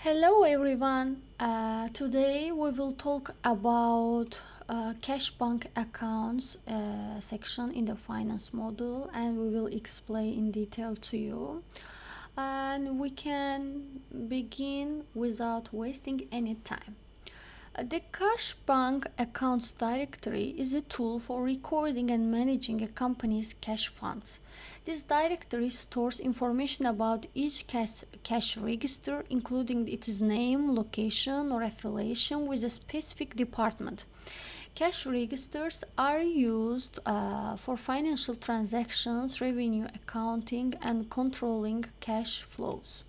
Hello everyone. Today we will talk about cash bank accounts section in the finance module, and we will explain in detail to you. And we can begin without wasting any time. The Cash Bank Accounts Directory is a tool for recording and managing a company's cash funds. This directory stores information about each cash register, including its name, location, or affiliation with a specific department. Cash registers are used for financial transactions, revenue accounting, and controlling cash flows.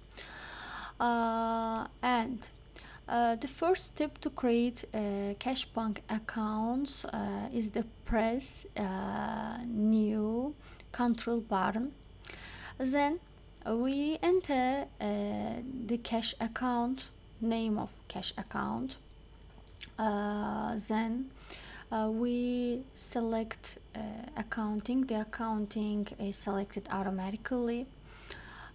The first step to create cash bank accounts is the press new control button. Then we enter the cash account, name of cash account. Then we select accounting. The accounting is selected automatically.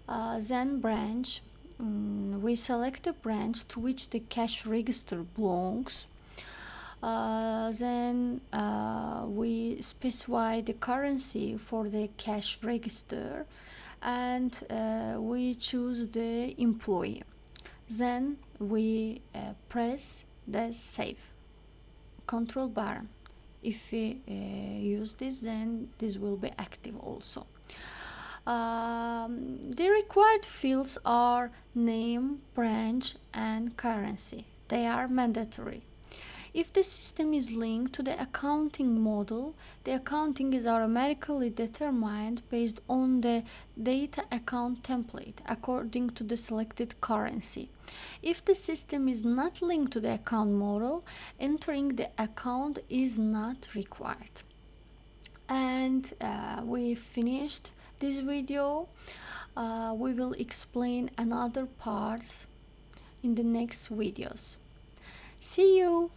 Then branch. We select a branch to which the cash register belongs. Then we specify the currency for the cash register, and we choose the employee. Then we press the save control button. If we use this, then this will be active also. The required fields are name, branch, and currency. They are mandatory. If the system is linked to the accounting model, the accounting is automatically determined based on the data account template according to the selected currency. If the system is not linked to the account model, entering the account is not required. And we finished this video. We will explain another parts in the next videos. See you.